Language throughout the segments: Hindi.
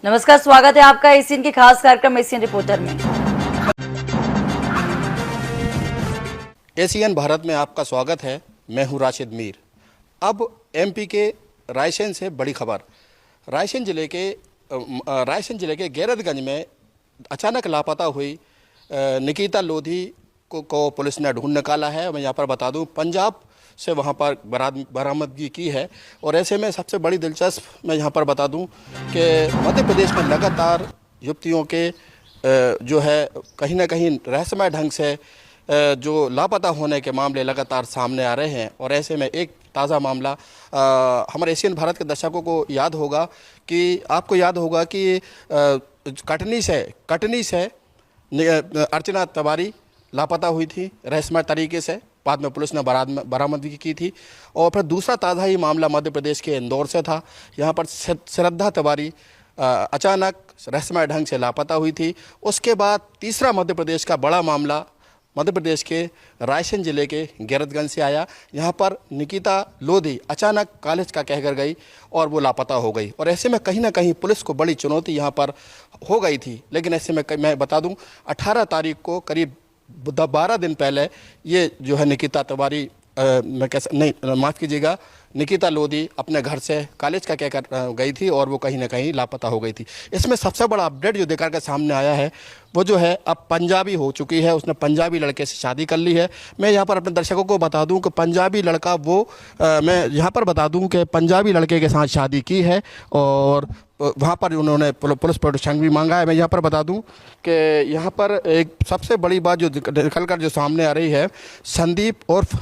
नमस्कार, स्वागत है आपका एशियन के खास कार्यक्रम एशियन रिपोर्टर में। एशियन भारत में आपका स्वागत है। मैं हूं राशिद मीर। अब एमपी के रायसेन से बड़ी खबर। रायसेन जिले के गैरतगंज में अचानक लापता हुई निकिता लोधी को पुलिस ने ढूंढ निकाला है। मैं यहाँ पर बता दूं, पंजाब से वहाँ पर बरामदगी की है। और ऐसे में सबसे बड़ी दिलचस्प मैं यहाँ पर बता दूं कि मध्य प्रदेश में लगातार युवतियों के जो है कहीं ना कहीं रहस्यमय ढंग से जो लापता होने के मामले लगातार सामने आ रहे हैं। और ऐसे में एक ताज़ा मामला हमारे एशियन भारत के दर्शकों को याद होगा कि कटनी से अर्चना तिवारी लापता हुई थी रहस्यमय तरीके से। बाद में पुलिस ने बरामदगी की थी। और फिर दूसरा ताज़ा ही मामला मध्य प्रदेश के इंदौर से था। यहाँ पर श्रद्धा तिवारी अचानक रहस्यमय ढंग से लापता हुई थी। उसके बाद तीसरा मध्य प्रदेश का बड़ा मामला मध्य प्रदेश के रायसेन जिले के गैरतगंज से आया। यहाँ पर निकिता लोधी अचानक कॉलेज का कहकर गई और वो लापता हो गई। और ऐसे में कहीं ना कहीं पुलिस को बड़ी चुनौती यहाँ पर हो गई थी। लेकिन ऐसे में मैं बता दूं, 18 तारीख को करीब 12 दिन पहले ये जो है निकिता तिवारी निकिता लोधी अपने घर से कॉलेज का कहकर गई थी और वो कहीं ना कहीं लापता हो गई थी। इसमें सबसे बड़ा अपडेट जो देखकर के सामने आया है वो जो है अब पंजाबी हो चुकी है। उसने पंजाबी लड़के से शादी कर ली है। मैं यहाँ पर अपने दर्शकों को बता दूं कि पंजाबी लड़का पंजाबी लड़के के साथ शादी की है और वहाँ पर उन्होंने पुलिस प्रोटेक्शन भी मांगा है। मैं यहाँ पर बता दूं कि यहाँ पर एक सबसे बड़ी बात जो निकलकर जो सामने आ रही है, संदीप उर्फ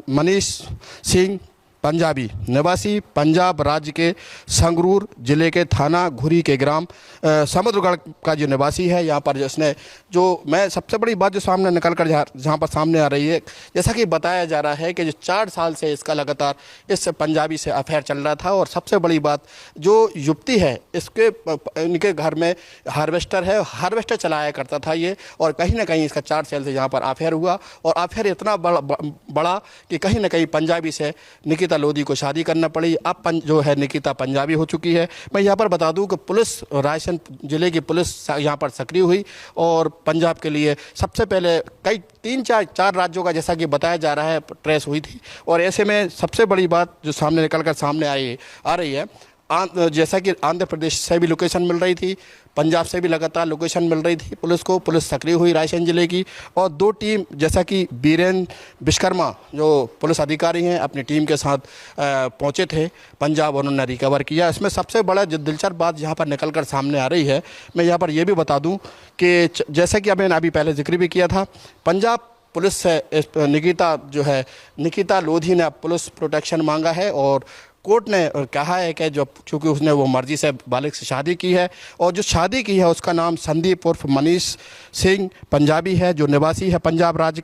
मनीष सिंह पंजाबी निवासी पंजाब राज्य के संगरूर जिले के थाना घुरी के ग्राम समुद्रगढ़ का जो निवासी है। यहाँ पर जिसने जो मैं सबसे बड़ी बात जो सामने निकल कर जहाँ पर सामने आ रही है, जैसा कि बताया जा रहा है कि जो 4 साल से इसका लगातार इस पंजाबी से अफेयर चल रहा था। और सबसे बड़ी बात जो युवती है इनके घर में हार्वेस्टर है, हार्वेस्टर चलाया करता था ये। और कहीं ना कहीं इसका 4 साल से यहाँ पर अफेयर हुआ और अफेयर इतना बड़ा कि कहीं ना कहीं पंजाबी से निकिता लोधी को शादी करना पड़ी। अब जो है निकिता पंजाबी हो चुकी है। मैं यहाँ पर बता दूं कि पुलिस रायसेन जिले की पुलिस यहाँ पर सक्रिय हुई और पंजाब के लिए सबसे पहले कई 3-4 राज्यों का जैसा कि बताया जा रहा है ट्रेस हुई थी। और ऐसे में सबसे बड़ी बात जो सामने निकल कर सामने आ रही है, जैसा कि आंध्र प्रदेश से भी लोकेशन मिल रही थी, पंजाब से भी लगातार लोकेशन मिल रही थी पुलिस को। पुलिस सक्रिय हुई रायसेन जिले की और 2 टीम जैसा कि बीरेन विश्वकर्मा जो पुलिस अधिकारी हैं अपनी टीम के साथ पहुंचे थे पंजाब, उन्होंने रिकवर किया। इसमें सबसे बड़ा जो दिलचस्प बात यहाँ पर निकल कर सामने आ रही है, मैं यहाँ पर यह भी बता दूँ कि जैसा कि मैंने अभी पहले जिक्र भी किया था, पंजाब पुलिस से निकिता लोधी ने पुलिस प्रोटेक्शन मांगा है। और कोर्ट ने कहा है कि जो चूँकि उसने वो मर्जी से बालिग से शादी की है और जो शादी की है उसका नाम संदीप उर्फ मनीष सिंह पंजाबी है, जो निवासी है पंजाब राज्य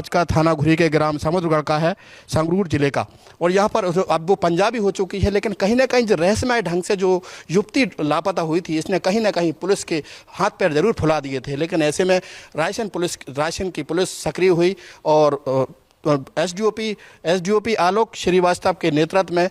का थाना घुरी के ग्राम समुद्रगढ़ का है, संगरूर जिले का। और यहाँ पर अब वो पंजाबी हो चुकी है। लेकिन कहीं ना कहीं जो रहस्यमय ढंग से जो युवती लापता हुई थी, इसने कहीं ना कहीं पुलिस के हाथ पैर जरूर फुला दिए थे। लेकिन ऐसे में रायसेन की पुलिस सक्रिय हुई और एसडीओपी आलोक श्रीवास्तव के नेतृत्व में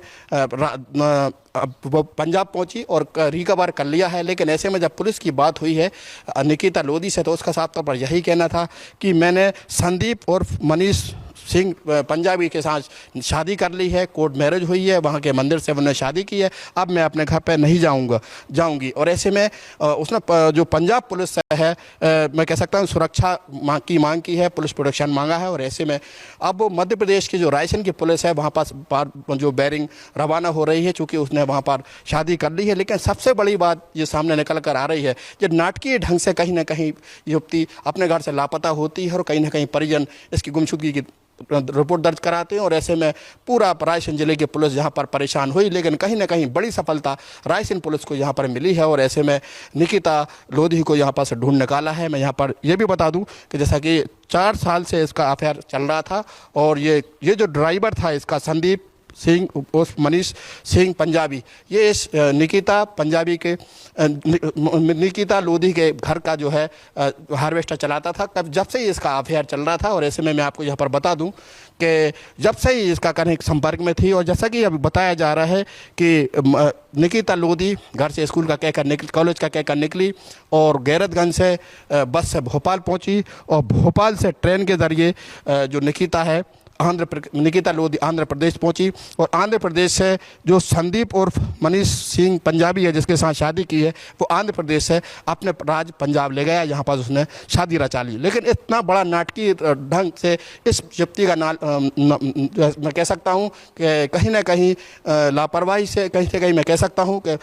पंजाब पहुंची और रिकवर कर लिया है। लेकिन ऐसे में जब पुलिस की बात हुई है निकिता लोधी से, तो उसका साफ तौर पर यही कहना था कि मैंने संदीप उर्फ मनीष सिंह पंजाबी के साथ शादी कर ली है, कोर्ट मैरिज हुई है, वहाँ के मंदिर से उन्होंने शादी की है, अब मैं अपने घर पे नहीं जाऊंगी। और ऐसे में उसने जो पंजाब पुलिस से है, मैं कह सकता हूँ सुरक्षा की मांग की है, पुलिस प्रोटेक्शन मांगा है। और ऐसे में अब वो मध्य प्रदेश की जो रायसेन की पुलिस है वहाँ पर जो बैरिंग रवाना हो रही है, चूँकि उसने वहाँ पर शादी कर ली है। लेकिन सबसे बड़ी बात ये सामने निकल कर आ रही है, जो नाटकीय ढंग से कहीं ना कहीं युवती अपने घर से लापता होती है और कहीं ना कहीं परिजन इसकी गुमशुदगी की रिपोर्ट दर्ज कराते हैं। और ऐसे में पूरा रायसेन जिले की पुलिस यहाँ पर परेशान हुई। लेकिन कहीं ना कहीं बड़ी सफलता रायसेन पुलिस को यहाँ पर मिली है और ऐसे में निकिता लोधी को यहाँ पर से ढूंढ निकाला है। मैं यहाँ पर यह भी बता दूं कि जैसा कि 4 साल से इसका अफेयर चल रहा था और ये जो ड्राइवर था इसका संदीप सिंह उर्फ मनीष सिंह पंजाबी, ये इस निकिता पंजाबी के निकिता लोधी के घर का जो है हार्वेस्टर चलाता था जब से ही इसका अफेयर चल रहा था। और ऐसे में मैं आपको यहाँ पर बता दूं कि जब से ही इसका कनेक्ट संपर्क में थी, और जैसा कि अभी बताया जा रहा है कि निकिता लोधी घर से स्कूल का कहकर निकली, कॉलेज का कहकर निकली और गैरतगंज से बस से भोपाल पहुंची और भोपाल से ट्रेन के ज़रिए जो निकिता है निकिता लोधी आंध्र प्रदेश पहुंची। और आंध्र प्रदेश से जो संदीप उर्फ मनीष सिंह पंजाबी है जिसके साथ शादी की है, वो आंध्र प्रदेश से अपने राज्य पंजाब ले गया, यहाँ पर उसने शादी रचा ली। लेकिन इतना बड़ा नाटकीय ढंग से इस युवती का मैं कह सकता हूँ कि कहीं ना कहीं लापरवाही से कहीं मैं कह सकता हूँ कि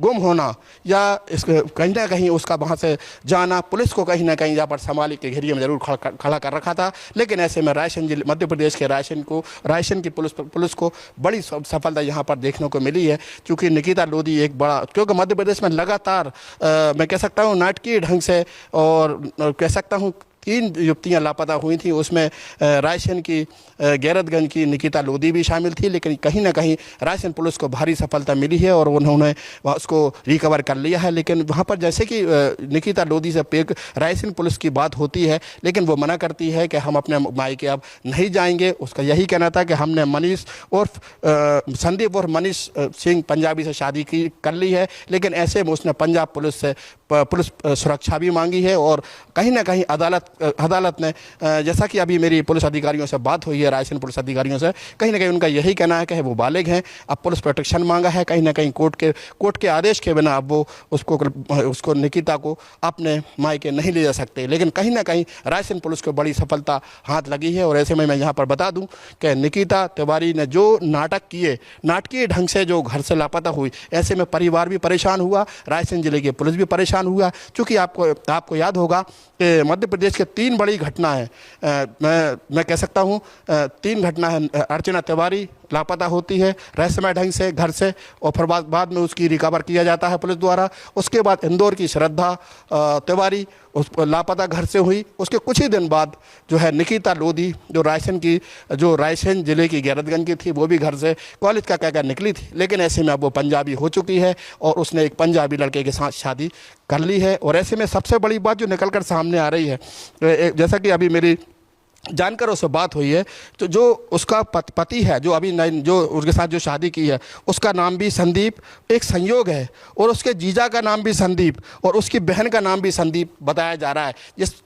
गुम होना या कहीं ना कहीं उसका वहाँ से जाना, पुलिस को कहीं ना कहीं यहाँ पर संभाली के घेरिए में ज़रूर खड़ा कर रखा था। लेकिन ऐसे में रायसेन जिले मध्य प्रदेश के रायसेन की पुलिस को बड़ी सफलता यहाँ पर देखने को मिली है, क्योंकि निकिता लोधी एक बड़ा, क्योंकि मध्य प्रदेश में लगातार मैं कह सकता हूँ नाटकीय ढंग से और कह सकता हूँ 3 युवतियां लापता हुई थी, उसमें रायसेन की गैरतगंज की निकिता लोधी भी शामिल थी। लेकिन कहीं ना कहीं रायसेन पुलिस को भारी सफलता मिली है और उन्होंने उसको रिकवर कर लिया है। लेकिन वहाँ पर जैसे कि निकिता लोधी से रायसेन पुलिस की बात होती है, लेकिन वो मना करती है कि हम अपने मायके अब नहीं जाएंगे। उसका यही कहना था कि हमने मनीष उर्फ संदीप और मनीष सिंह पंजाबी से शादी कर ली है। लेकिन ऐसे में उसने पंजाब पुलिस से पुलिस सुरक्षा भी मांगी है। और कहीं ना कहीं अदालत ने, जैसा कि अभी मेरी पुलिस अधिकारियों से बात हुई है, रायसेन पुलिस अधिकारियों से, कहीं ना कहीं उनका यही कहना है कि वो बालिग हैं, अब पुलिस प्रोटेक्शन मांगा है। कहीं ना कहीं कोर्ट के आदेश के बिना अब वो उसको निकिता को अपने मायके नहीं ले जा सकते। लेकिन कहीं ना कहीं रायसेन पुलिस को बड़ी सफलता हाथ लगी है। और ऐसे में मैं यहाँ पर बता दूँ कि निकिता तिवारी ने जो नाटक किए, नाटकीय ढंग से जो घर से लापता हुई, ऐसे में परिवार भी परेशान हुआ, रायसेन जिले की पुलिस भी परेशान हुआ। क्योंकि आपको याद होगा कि मध्य प्रदेश के 3 बड़ी घटना है, मैं कह सकता हूँ 3 घटना है। अर्चना तिवारी लापता होती है रहस्यमय ढंग से घर से, और फिर बाद में उसकी रिकवर किया जाता है पुलिस द्वारा। उसके बाद इंदौर की श्रद्धा तिवारी उस लापता घर से हुई। उसके कुछ ही दिन बाद जो है निकिता लोधी जो रायसेन जिले की गैरतगंज की थी, वो भी घर से कॉलेज का कहकर निकली थी। लेकिन ऐसे में अब वो पंजाबी हो चुकी है और उसने एक पंजाबी लड़के के साथ शादी कर ली है। और ऐसे में सबसे बड़ी बात जो निकल कर सामने आ रही है, जैसा कि अभी मेरी जानकर उससे बात हुई है, तो जो उसका पति है, जो अभी जो उसके साथ जो शादी की है, उसका नाम भी संदीप एक संयोग है, और उसके जीजा का नाम भी संदीप, और उसकी बहन का नाम भी संदीप बताया जा रहा है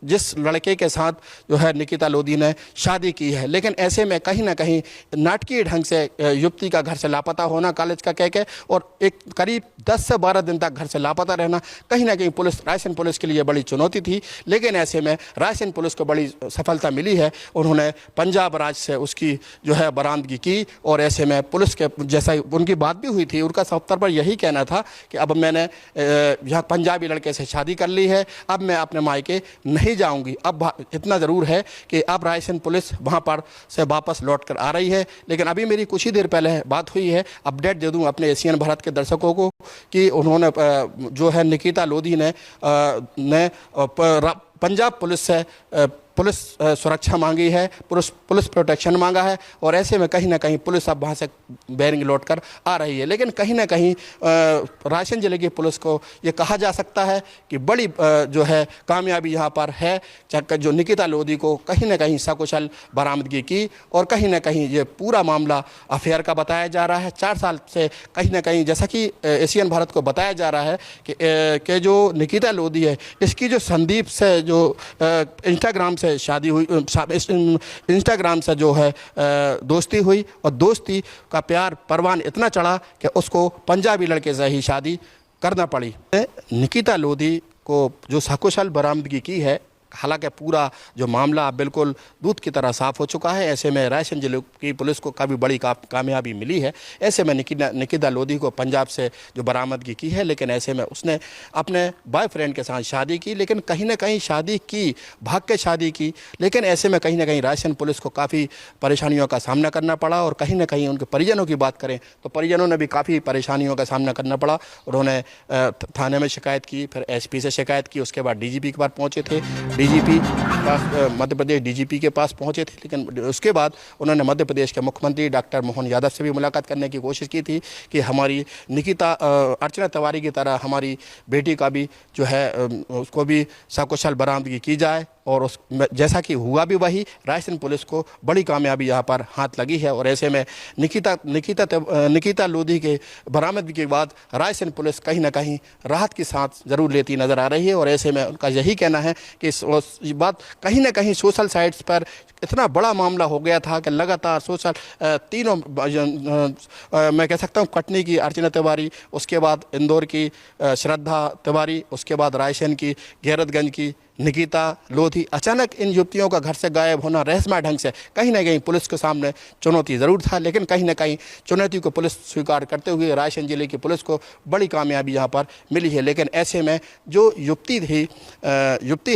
जिस लड़के के साथ जो है निकिता लोधी ने शादी की है। लेकिन ऐसे में कहीं ना कहीं नाटकीय ढंग से युवती का घर से लापता होना कॉलेज का कह के, और एक करीब 10 से 12 दिन तक घर से लापता रहना, कहीं ना कहीं रायसेन पुलिस के लिए बड़ी चुनौती थी। लेकिन ऐसे में रायसेन पुलिस को बड़ी सफलता मिली है। उन्होंने पंजाब राज्य से उसकी जो है बरामदगी की। और ऐसे में पुलिस के जैसा उनकी बात भी हुई थी, उनका सब तौर पर यही कहना था कि अब मैंने यहाँ पंजाबी लड़के से शादी कर ली है, अब मैं अपने मायके नहीं जाऊंगी। अब इतना ज़रूर है कि अब रायसेन पुलिस वहाँ पर से वापस लौट कर आ रही है। लेकिन अभी मेरी कुछ ही देर पहले बात हुई है, अपडेट दे दूँ अपने एशियन भारत के दर्शकों को कि उन्होंने जो है निकिता लोधी ने पंजाब पुलिस से पुलिस सुरक्षा मांगी है, पुलिस प्रोटेक्शन मांगा है। और ऐसे में कहीं ना कहीं पुलिस अब वहाँ से बैरिंग लौट कर आ रही है। लेकिन कहीं ना कहीं रायसेन जिले की पुलिस को ये कहा जा सकता है कि बड़ी जो है कामयाबी यहाँ पर है, जो निकिता लोधी को कहीं ना कहीं सकुशल बरामदगी की। और कहीं ना कहीं ये पूरा मामला अफेयर का बताया जा रहा है। 4 साल से कहीं ना कहीं, जैसा कि एशियन भारत को बताया जा रहा है कि जो निकिता लोधी है, इसकी जो संदीप से जो इंस्टाग्राम से शादी हुई, इंस्टाग्राम से जो है दोस्ती हुई, और दोस्ती का प्यार परवान इतना चढ़ा कि उसको पंजाबी लड़के से ही शादी करना पड़ी। निकिता लोधी को जो सकुशल बरामदगी की है, हालांकि पूरा जो मामला बिल्कुल दूध की तरह साफ हो चुका है। ऐसे में रायसेन जिले की पुलिस को काफ़ी बड़ी कामयाबी मिली है। ऐसे में निकिता लोधी को पंजाब से जो बरामदगी की है, लेकिन ऐसे में उसने अपने बॉयफ्रेंड के साथ शादी की, लेकिन कहीं ना कहीं शादी की, भाग के शादी की। लेकिन ऐसे में कहीं ना कहीं रायसेन पुलिस को काफ़ी परेशानियों का सामना करना पड़ा। और कहीं ना कहीं उनके परिजनों की बात करें तो परिजनों ने भी काफ़ी परेशानियों का सामना करना पड़ा। उन्होंने थाने में शिकायत की, फिर SP से शिकायत की, उसके बाद DGP के पास पहुँचे थे। डीजीपी मध्य प्रदेश डीजीपी के पास पहुंचे थे, लेकिन उसके बाद उन्होंने मध्य प्रदेश के मुख्यमंत्री डॉक्टर मोहन यादव से भी मुलाकात करने की कोशिश की थी कि हमारी निकिता अर्चना तिवारी की तरह हमारी बेटी का भी जो है उसको भी सकुशल बरामदगी की जाए। और उस जैसा कि हुआ भी वही, रायसेन पुलिस को बड़ी कामयाबी यहाँ पर हाथ लगी है। और ऐसे में निकिता लोधी के बरामदगी के बाद रायसेन पुलिस कहीं ना कहीं राहत की सांस जरूर लेती नज़र आ रही है। और ऐसे में उनका यही कहना है कि इस बात कहीं ना कहीं सोशल साइट्स पर इतना बड़ा मामला हो गया था कि लगातार सोशल तीनों मैं कह सकता हूँ, कटनी की अर्चना तिवारी, उसके बाद इंदौर की श्रद्धा तिवारी, उसके बाद रायसेन की गैरतगंज की निकिता लोधी, अचानक इन युवतियों का घर से गायब होना रहस्यमय ढंग से कहीं ना कहीं पुलिस के सामने चुनौती ज़रूर था। लेकिन कहीं ना कहीं चुनौती को पुलिस स्वीकार करते हुए रायसेन जिले की पुलिस को बड़ी कामयाबी यहाँ पर मिली है। लेकिन ऐसे में जो युवती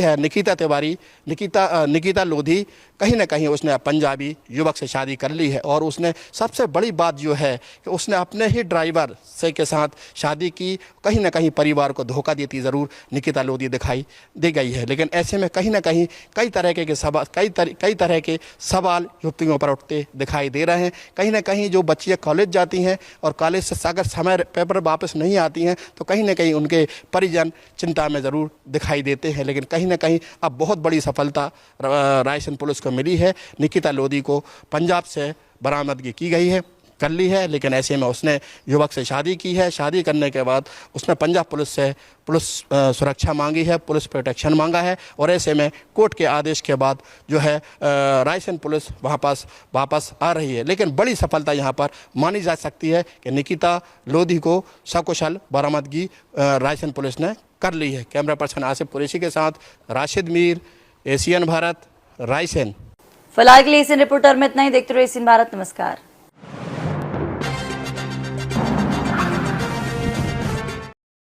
है निकिता तिवारी, निकिता लोधी, कहीं ना कहीं उसने पंजाबी युवक से शादी कर ली है। और उसने सबसे बड़ी बात जो है कि उसने अपने ही ड्राइवर से के साथ शादी की। कहीं ना कहीं परिवार को धोखा देती ज़रूर निकिता लोधी दिखाई दे गई है। लेकिन ऐसे में कहीं ना कहीं कई तरह के सवाल युवतियों पर उठते दिखाई दे रहे हैं। कहीं ना कहीं जो बच्चियाँ कॉलेज जाती हैं और कॉलेज से अगर समय पेपर वापस नहीं आती हैं तो कहीं ना कहीं उनके परिजन चिंता में ज़रूर दिखाई देते हैं। लेकिन कहीं ना कहीं अब बहुत बड़ी सफलता रायसेन पुलिस को मिली है। निकिता लोधी को पंजाब से बरामदगी की गई है, कर ली है। लेकिन ऐसे में उसने युवक से शादी की है। शादी करने के बाद उसने पंजाब पुलिस से सुरक्षा मांगी है, पुलिस प्रोटेक्शन मांगा है। और ऐसे में कोर्ट के आदेश के बाद जो है रायसेन पुलिस वापस आ रही है। लेकिन बड़ी सफलता यहाँ पर मानी जा सकती है कि निकिता लोधी को सकुशल बरामदगी रायसेन पुलिस ने कर ली है। कैमरा पर्सन आसिफ कुरैशी के साथ राशिद मीर, एशियन भारत, रायसेन। फिलहाल के लिए एशियन रिपोर्टर में इतना ही। देखते रहो एशियन भारत। नमस्कार।